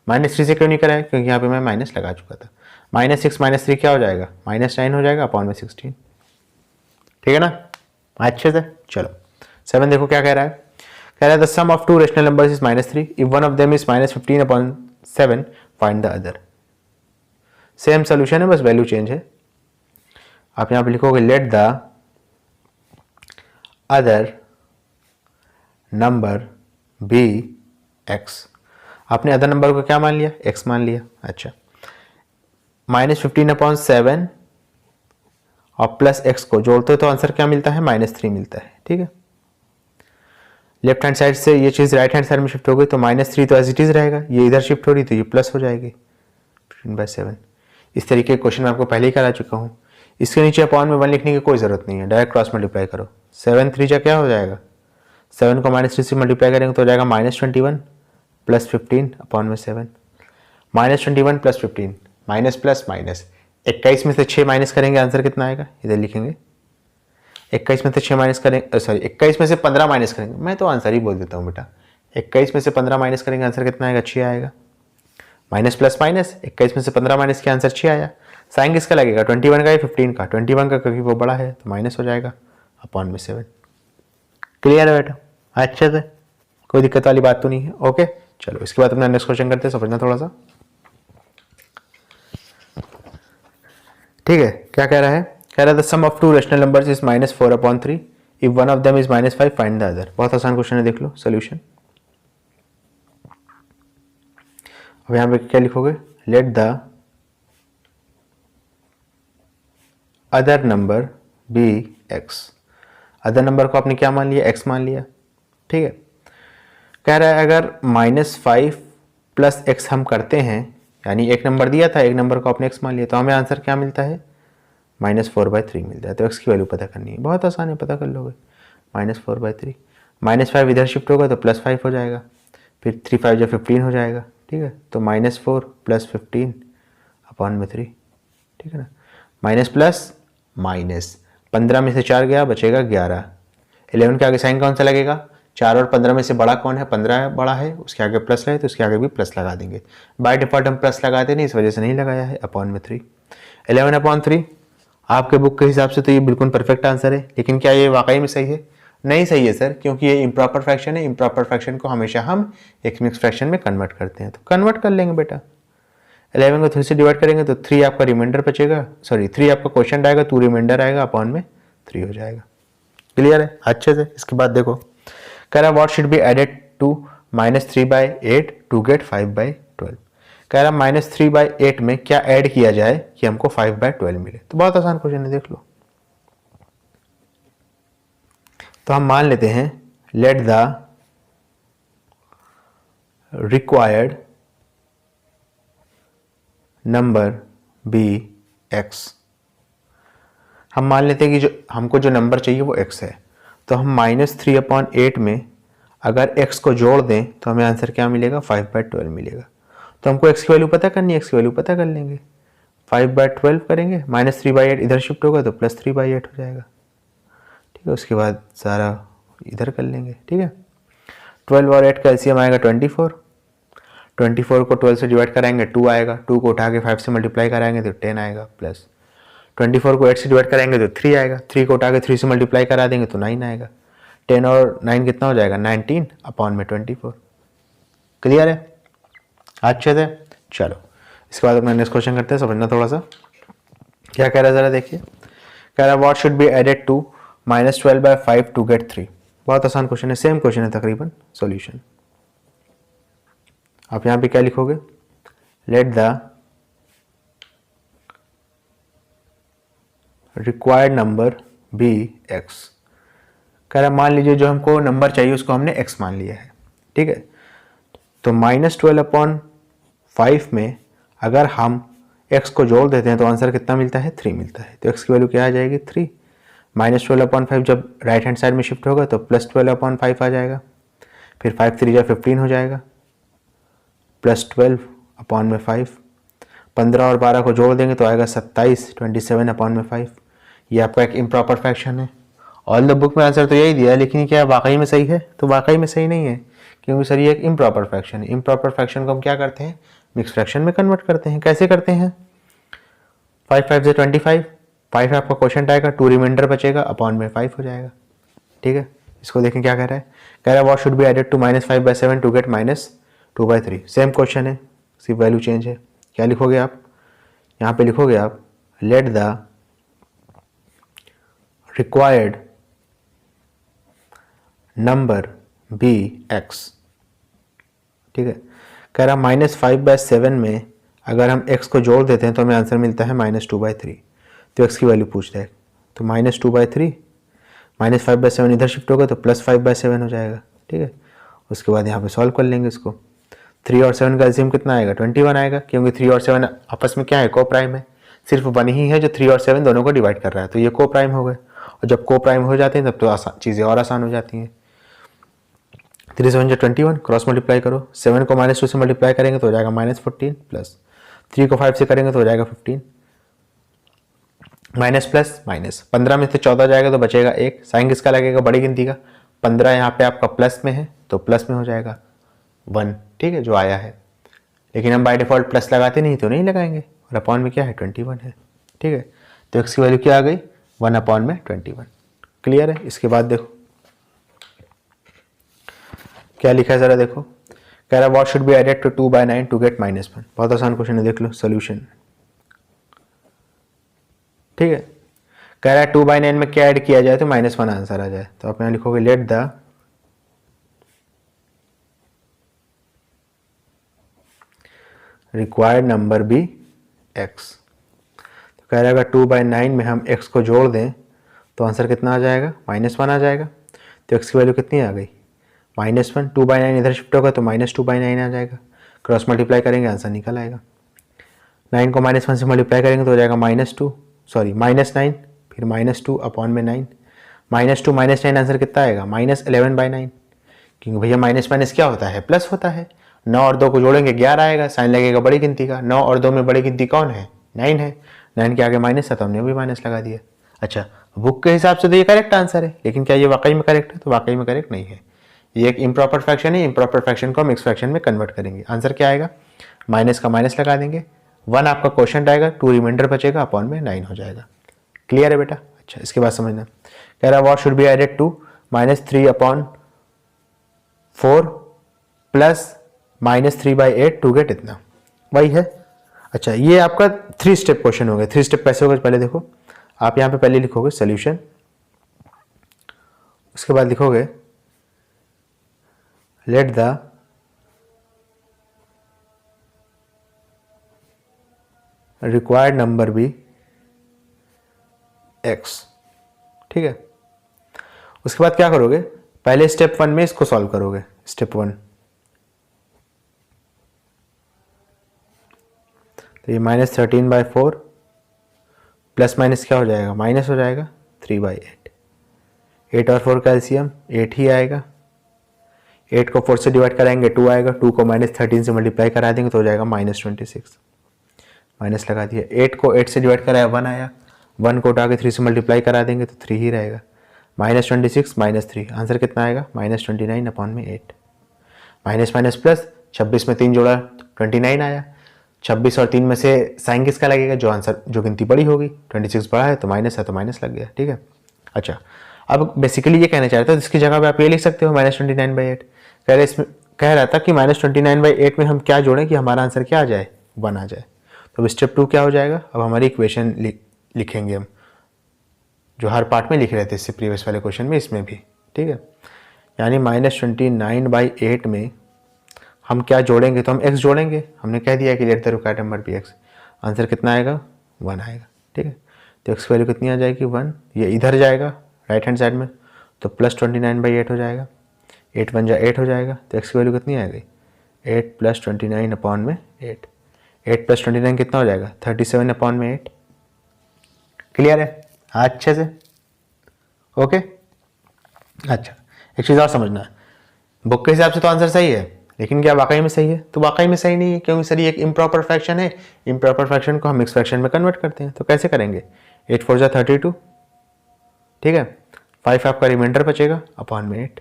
-3 से क्यों नहीं कराया, क्योंकि यहाँ पे मैं माइनस लगा चुका था। -6 -3 क्या हो जाएगा, -9 हो जाएगा अपॉन में 16, ठीक है ना अच्छे से। चलो 7 देखो क्या कह रहा है, कह रहा है the sum of two rational numbers is -3 if one of them is -15/7 find the other. Same solution है, बस वैल्यू चेंज है। आप यहाँ पे लिखोगे let the other number be x. आपने अदर नंबर को क्या मान लिया, एक्स मान लिया। अच्छा, -15/7 और प्लस एक्स को जोड़ते हो तो आंसर क्या मिलता है, -3 मिलता है, ठीक है। लेफ्ट हैंड साइड से ये चीज़ राइट हैंड साइड में शिफ्ट हो गई तो -3 तो एज इट इज रहेगा, ये इधर शिफ्ट हो रही तो ये प्लस हो जाएगी 15/7। इस तरीके के क्वेश्चन मैं आपको पहले ही करा चुका हूँ। इसके नीचे अपॉन में 1 लिखने की कोई ज़रूरत नहीं है, डायरेक्ट क्रॉस मल्टीप्लाई करो। 7 3 जा क्या हो जाएगा, 7 को -3 से मल्टीप्लाई करेंगे तो हो जाएगा -21 + 15 अपॉन में 7। -21 + 15 माइनस प्लस माइनस, 21 में से 6 माइनस करेंगे आंसर कितना आएगा, इधर लिखेंगे। 21 में से 6 माइनस करेंगे, सॉरी 21 में से 15 माइनस करेंगे, मैं तो आंसर ही बोल देता हूँ बेटा। 21 में से 15 माइनस करेंगे आंसर कितना आएगा, 6 आएगा। माइनस प्लस माइनस, 21 में से 15 माइनस किया आंसर 6 आया। साइन किसका लगेगा, 21 का या 15 का, 21 का क्योंकि वो बड़ा है तो माइनस हो जाएगा अपॉन में 7। क्लियर है बेटा अच्छे से, कोई दिक्कत वाली बात तो नहीं है। ओके चलो इसके बाद अपना नेक्स्ट क्वेश्चन करते हैं, समझना थोड़ा सा, ठीक है। क्या कह रहा है, कह रहा है the sum of two rational numbers is -4/3 if one of them is -5 find the other. बहुत आसान क्वेश्चन है, देख लो सोल्यूशन। अब यहाँ पे क्या लिखोगे, let the other number be x. Other number को आपने क्या मान लिया, एक्स मान लिया, ठीक है। कह रहा है अगर -5 + x हम करते हैं, यानी एक नंबर दिया था, एक नंबर को आपने x मान लिया, तो हमें आंसर क्या मिलता है, -4/3 मिलता है। तो x की वैल्यू पता करनी है, बहुत आसान है, पता कर लोगे। -4/3, -5 इधर शिफ्ट होगा तो +5 हो जाएगा, फिर 3 5 जो 15 हो जाएगा, ठीक है। तो -4 + 15 अपॉन में 3, ठीक है ना। माइनस प्लस माइनस, 15 में से 4 गया, बचेगा 11। 11 के आगे साइन कौन सा लगेगा, 4 और 15 में से बड़ा कौन है, 15 बड़ा है, उसके आगे प्लस है तो उसके आगे भी प्लस लगा देंगे। बाय डिफॉल्ट हम प्लस लगाते नहीं, इस वजह से नहीं लगाया है, अपॉन में 3। 11/3 आपके बुक के हिसाब से तो ये बिल्कुल परफेक्ट आंसर है, लेकिन क्या ये वाकई में सही है, नहीं सही है सर, क्योंकि ये इम्प्रॉपर फ्रैक्शन है। इम्प्रॉपर फ्रैक्शन को हमेशा हम एक मिक्स फ्रैक्शन में कन्वर्ट करते हैं, तो कन्वर्ट कर लेंगे बेटा। 11 को 3 से डिवाइड करेंगे तो 3 आपका रिमाइंडर बचेगा, सॉरी 3 आपका क्वेश्चन आएगा, 2 रिमाइंडर आएगा, अपॉन में 3 हो जाएगा। क्लियर है अच्छे से। इसके बाद देखो, कह रहा है what should be added to -3/8 to get 5/12। कह रहा है -3/8 में क्या ऐड किया जाए कि हमको 5/12 मिले। तो बहुत आसान क्वेश्चन है, देख लो। तो हम मान लेते हैं let the required number be x. हम मान लेते हैं कि जो हमको जो नंबर चाहिए वो x है, तो हम -3/8 में अगर x को जोड़ दें तो हमें आंसर क्या मिलेगा, 5/12 मिलेगा। तो हमको x की वैल्यू पता करनी है, x की वैल्यू पता कर लेंगे। 5/12 करेंगे, -3/8 इधर शिफ्ट होगा तो +3/8 हो जाएगा, ठीक है। उसके बाद सारा इधर कर लेंगे, ठीक है। 12 और 8 का एलसीएम आएगा 24, 24 को 12 से डिवाइड कराएंगे 2 आएगा, 2 को उठा के 5 से मल्टीप्लाई कराएंगे तो 10 आएगा, प्लस 24 को 8 से डिवाइड कराएंगे तो 3 आएगा, 3 को उठा के 3 से मल्टीप्लाई करा देंगे तो 9 आएगा। 10 और 9 कितना हो जाएगा 19 अपॉन में 24। क्लियर है अच्छे से। चलो इसके बाद अपना नेक्स्ट क्वेश्चन करते हैं, समझना थोड़ा सा क्या कह रहा है ज़रा देखिए। कह रहा है what should be added to -12/5 to get 3। बहुत आसान क्वेश्चन है, सेम क्वेश्चन है तकरीबन। सॉल्यूशन आप यहाँ पे क्या लिखोगे, let the required number be x। कह रहा मान लीजिए जो हमको नंबर चाहिए उसको हमने x मान लिया है, ठीक है। तो -12/5 में अगर हम x को जोड़ देते हैं तो आंसर कितना मिलता है 3 मिलता है। तो x की वैल्यू क्या आ जाएगी 3। -12/5 जब राइट हैंड साइड में शिफ्ट होगा तो +12/5 आ जाएगा, फिर 5 3 15 हो जाएगा, +12/5, 15 और 12 को जोड़ देंगे तो आएगा 27, 27/5। ये आपका एक इम्प्रॉपर फ्रैक्शन है। ऑल द बुक में आंसर तो यही दिया है, लेकिन क्या वाकई में सही है, तो वाकई में सही नहीं है, क्योंकि सर ये एक इम्प्रॉपर फ्रैक्शन है। इम्प्रॉपर फ्रैक्शन को हम क्या करते हैं, मिक्स फ्रैक्शन में कन्वर्ट करते हैं। कैसे करते हैं, 5 5 से 25, 5 आपका क्वेश्चन आएगा, 2 रिमाइंडर बचेगा, अपॉन में 5 हो जाएगा, ठीक है। इसको देखें क्या कह रहा है, कह रहा है what should be added to -5/7 to get -2/3। सेम क्वेश्चन है, सिर्फ वैल्यू चेंज है। क्या लिखोगे आप, यहाँ पे लिखोगे आप let the required number be x, ठीक है। कह रहा -5/7 में अगर हम x को जोड़ देते हैं तो हमें आंसर मिलता है -2/3। तो x की वैल्यू पूछता है, तो -2/3, -5/7 इधर शिफ्ट होगा तो +5/7 हो जाएगा, ठीक है। उसके बाद यहाँ पे सॉल्व कर लेंगे इसको। 3 और 7 का एलसीएम कितना आएगा 21 आएगा, क्योंकि 3 और 7 आपस में क्या है, को प्राइम है। सिर्फ 1 ही है जो 3 और 7 दोनों को डिवाइड कर रहा है, तो ये को प्राइम हो गए। और जब को प्राइम हो जाते हैं तब तो आसान चीज़ें और आसान हो जाती हैं। 3 7 जो 21, क्रॉस मल्टीप्लाई करो, 7 को -2 से मल्टीप्लाई करेंगे तो हो जाएगा -14, प्लस 3 को 5 से करेंगे तो हो जाएगा 15, माइनस प्लस माइनस, 15 में से 14 जाएगा तो बचेगा 1। साइन किसका लगेगा, बड़ी गिनती का। 15 यहाँ पे आपका प्लस में है तो प्लस में हो जाएगा 1, ठीक है, जो आया है। लेकिन हम बाय डिफॉल्ट प्लस लगाते नहीं तो नहीं लगाएंगे, और अपॉन में क्या है 21 है, ठीक है। तो x की वैल्यू क्या आ गई 1/21। क्लियर है। इसके बाद देखो क्या लिखा है जरा देखो, कह रहा है what should be added to 2/9 to get -1। बहुत आसान क्वेश्चन है, देख लो सोल्यूशन, ठीक है। कह रहा है 2/9 में क्या ऐड किया जाए तो -1 आंसर आ जाए। तो आप यहाँ लिखोगे let the required number be x। तो कह रहा है अगर 2/9 में हम x को जोड़ दें तो आंसर कितना आ जाएगा -1 आ जाएगा। तो x की वैल्यू कितनी आ गई -1, 2/9 इधर शिफ्ट होगा तो -2/9 आ जाएगा, क्रॉस मल्टीप्लाई करेंगे आंसर निकल आएगा। 9 को -1 से मल्टीप्लाई करेंगे तो हो जाएगा -9, फिर -2 अपॉन में 9, -2 -9 आंसर कितना आएगा -11/9, क्योंकि भैया माइनस माइनस क्या होता है, प्लस होता है। 9 और 2 को जोड़ेंगे 11 आएगा, साइन लगेगा बड़ी गिनती का। 9 और 2 में बड़ी गिनती कौन है 9 है, 9 के आगे माइनस है तो हमने भी माइनस लगा दिया। अच्छा बुक के हिसाब से तो ये करेक्ट आंसर है, लेकिन क्या ये वाकई में करेक्ट है, तो वाकई में करेक्ट नहीं है। ये एक इम्प्रॉपर फ्रैक्शन है, इम्प्रॉपर फ्रैक्शन को हम मिक्स फ्रैक्शन में कन्वर्ट करेंगे। आंसर क्या आएगा, माइनस का माइनस लगा देंगे, 1 आपका क्वेश्चन आएगा, 2 रिमाइंडर बचेगा, अपॉन में 9 हो जाएगा। क्लियर है बेटा। अच्छा इसके बाद समझना, कह रहा है what should be added to -3/4 plus -3/8 to get इतना, वही है। अच्छा ये आपका 3 स्टेप क्वेश्चन हो गया। 3 स्टेप कैसे होगा पहले देखो, आप यहाँ पे पहले लिखोगे सोल्यूशन, उसके बाद लिखोगे let the required number be x, ठीक है। उसके बाद क्या करोगे, पहले स्टेप 1 में इसको सॉल्व करोगे। स्टेप 1 तो ये -13/4 प्लस माइनस क्या हो जाएगा, माइनस हो जाएगा 3/8। 8 और 4 का एलसीएम 8 ही आएगा। 8 को 4 से डिवाइड कराएंगे 2 आएगा, 2 को -13 से मल्टीप्लाई करा देंगे तो हो जाएगा -26, माइनस लगा दिया। 8 को 8 से डिवाइड कराया 1 आया, 1 को उठा के 3 से मल्टीप्लाई करा देंगे तो 3 ही रहेगा, -26 -3 आंसर कितना आएगा -29/8। माइनस माइनस प्लस, 26 में 3 जोड़ा 29 आया। 26 और 3 में से साइन किसका लगेगा, जो गिनती बड़ी होगी। 26 बड़ा है तो माइनस लग गया, ठीक है। अच्छा, अब बेसिकली ये कहना चाह रहा था, इसकी जगह पे आप ये लिख सकते हो -29/8। कह रहा था कि -29/8 में हम क्या जोड़ें कि हमारा आंसर क्या आ जाए, 1 आ जाए। तो अब स्टेप 2 क्या हो जाएगा, अब हमारी इक्वेशन लिखेंगे हम, जो हर पार्ट में लिख रहे थे इससे प्रीवियस वाले क्वेश्चन में, इसमें भी, ठीक है। यानी -29/8 में हम क्या जोड़ेंगे, तो हम x जोड़ेंगे। हमने कह दिया कि let the required number be x। Answer कितना आएगा, 1 आएगा, ठीक है। तो x की वैल्यू कितनी आ जाएगी, 1। ये इधर जाएगा राइट हैंड साइड में, तो +29/8 हो जाएगा। 8 बन जा 8 हो जाएगा, तो x की वैल्यू कितनी आएगी, 8 + 29/8। 8 + 29 कितना हो जाएगा, 37/8। क्लियर है अच्छे से, ओके। अच्छा, एक चीज़ और समझना है, बुक के हिसाब से तो आंसर सही है, लेकिन क्या वाकई में सही है, तो वाकई में सही नहीं है, क्योंकि सर ये एक इम्प्रॉपर फ्रैक्शन है। इम्प्रॉपर फ्रैक्शन को हम मिक्स फ्रैक्शन में कन्वर्ट करते हैं, तो कैसे करेंगे, 8 4 जा 32, ठीक है। 5 आपका रिमाइंडर बचेगा अपॉन में 8।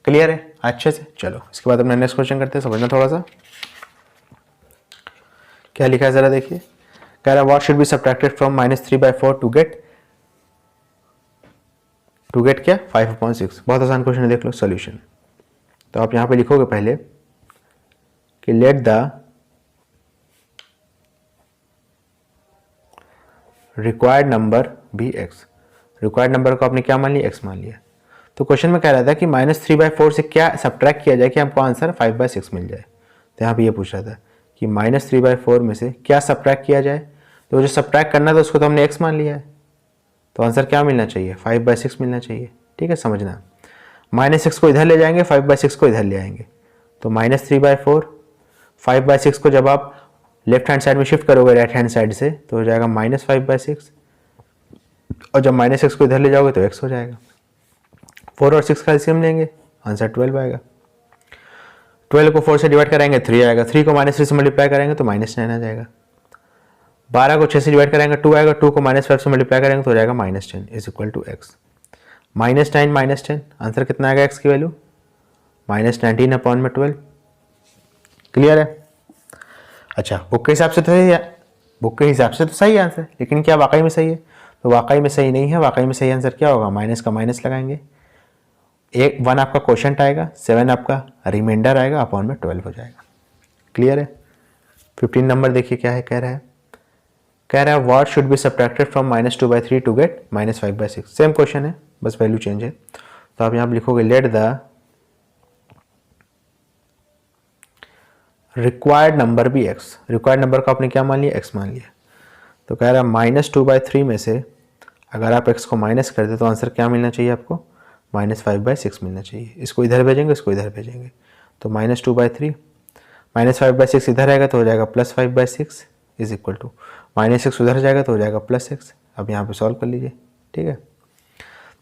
क्लियर है अच्छे से। चलो इसके बाद अपना नेक्स्ट क्वेश्चन करते हैं, समझना थोड़ा सा क्या लिखा है, जरा देखिए। कह रहा है what should be subtracted from -3/4 to get क्या 5/6। बहुत आसान क्वेश्चन है, देख लो सोल्यूशन। तो आप यहां पे लिखोगे पहले कि let the required number be x. Required number को आपने क्या मान लिया, एक्स मान लिया। तो क्वेश्चन में कह रहा था कि -3/4 से क्या सब्ट्रैक्ट किया जाए कि हमको आंसर 5/6 मिल जाए। तो यहाँ पे ये पूछ रहा था कि -3/4 में से क्या सब्ट्रैक्ट किया जाए। तो जो सब्ट्रैक्ट करना था उसको तो हमने x मान लिया है, तो आंसर क्या मिलना चाहिए, 5/6 मिलना चाहिए, ठीक है। समझना, -6 को इधर ले जाएंगे, 5/6 को इधर ले आएंगे, तो -3/4, 5/6 को जब आप लेफ्ट हैंड साइड में शिफ्ट करोगे राइट हैंड साइड से, तो हो जाएगा -5/6, और जब -6 को इधर ले जाओगे तो x हो जाएगा। 4 और 6 का एलसीएम लेंगे, आंसर 12 आएगा। 12 को 4 से डिवाइड कराएंगे 3 आएगा, 3 को -3 से मल्टीप्लाई करेंगे तो -9 आ जाएगा। 12 को 6 से डिवाइड करेंगे 2 आएगा, 2 को -5 से मल्टीप्लाई करेंगे तो हो जाएगा -10 is equal to x। -9 -10 answer कितना आएगा, x की वैल्यू -19/12। क्लियर है। अच्छा, बुक के हिसाब से तो सही है, बुक के हिसाब से तो सही है आंसर, लेकिन क्या वाकई में सही है, तो वाकई में सही नहीं है। वाकई में सही आंसर क्या होगा, माइनस का माइनस लगाएंगे, 1 आपका क्वोशंट आएगा, 7 आपका रिमाइंडर आएगा, अपॉन में 12 हो जाएगा। क्लियर है। 15 नंबर देखिए क्या है, कह रहा है what should be subtracted from -2/3 to get -5/6। सेम क्वेश्चन है, बस वैल्यू चेंज है। तो आप यहाँ पे लिखोगे लेट द रिक्वायर्ड नंबर भी x। रिक्वायर्ड नंबर को आपने क्या मान लिया, x मान लिया। तो कह रहा है -2/3 में से अगर आप x को माइनस कर दे तो आंसर क्या मिलना चाहिए आपको, -5/6 मिलना चाहिए। इसको इधर भेजेंगे, इसको इधर भेजेंगे, तो -2/3 -5/6 इधर आएगा तो हो जाएगा +5/6 इज इक्वल टू -6 उधर जाएगा तो हो जाएगा +6। अब यहाँ पे सॉल्व कर लीजिए, ठीक है।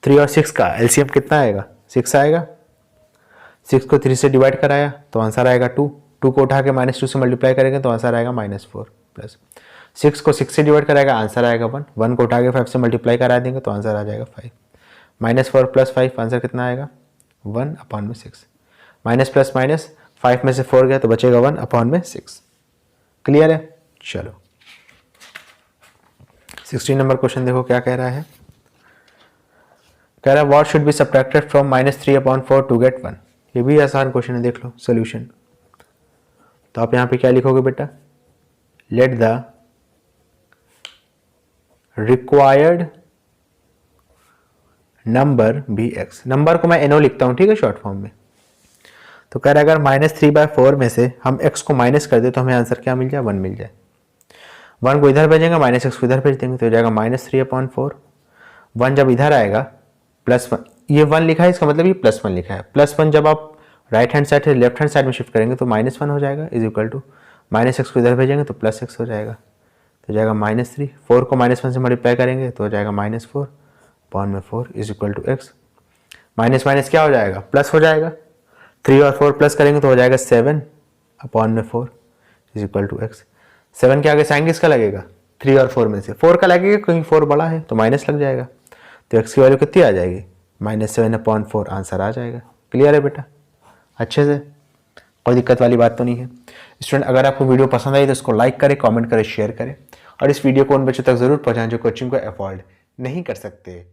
3 और 6 का एलसीएम कितना आएगा, 6 आएगा। 6 को 3 से डिवाइड कराया तो आंसर आएगा 2। 2 को उठा के -2 से मल्टीप्लाई करेंगे तो आंसर आएगा -4 प्लस 6 को 6 से डिवाइड कराएगा, आंसर आएगा 1। 1 को उठा के 5 से मल्टीप्लाई करा देंगे तो आंसर आ जाएगा 5। -4 + 5 आंसर कितना आएगा, 1/6। माइनस प्लस माइनस 5 में से 4 गया तो बचेगा 1/6। क्लियर है। चलो 16 नंबर क्वेश्चन देखो क्या कह रहा है। कह रहा है what should be subtracted from -3/4 to get 1। ये भी आसान क्वेश्चन है, देख लो सोल्यूशन। तो आप यहाँ पे क्या लिखोगे बेटा, let the required number be x। Number को मैं NO लिखता हूँ, ठीक है, शॉर्ट फॉर्म में। तो कह रहा है अगर -3/4 में से हम x को माइनस कर दे तो हमें आंसर क्या मिल जाए, 1 मिल जाए। 1 को इधर भेजेंगे, -6 को इधर भेज देंगे तो हो जाएगा -3/4। 1 जब इधर आएगा +1, ये 1 लिखा है, इसका मतलब ये +1 लिखा है। +1 जब आप राइट हैंड साइड से लेफ्ट हैंड साइड में शिफ्ट करेंगे तो -1 हो जाएगा इज इक्वल टू -6 को इधर भेजेंगे तो +6 हो जाएगा, तो हो जाएगा -3। 4 को -1 से मल्टीप्लाई करेंगे तो हो जाएगा -4 अपॉन में 4 is equal to x। Minus minus क्या हो जाएगा, प्लस हो जाएगा। 3 और 4 प्लस करेंगे तो हो जाएगा 7 अपॉन में 4 इज इक्वल टू x। 7 के आगे साइन किसका लगेगा, 3 और 4 में से 4 का लगेगा, क्योंकि 4 बड़ा है तो माइनस लग जाएगा। तो एक्स की वैल्यू कितनी आ जाएगी, -7/4 आंसर आ जाएगा। क्लियर है बेटा, अच्छे से, कोई दिक्कत वाली बात तो नहीं है। स्टूडेंट अगर आपको वीडियो पसंद आई तो इसको लाइक करें, कमेंट करें, शेयर करें और इस वीडियो को उन बच्चों तक ज़रूर पहुंचाएं जो कोचिंग को अफोर्ड नहीं कर सकते।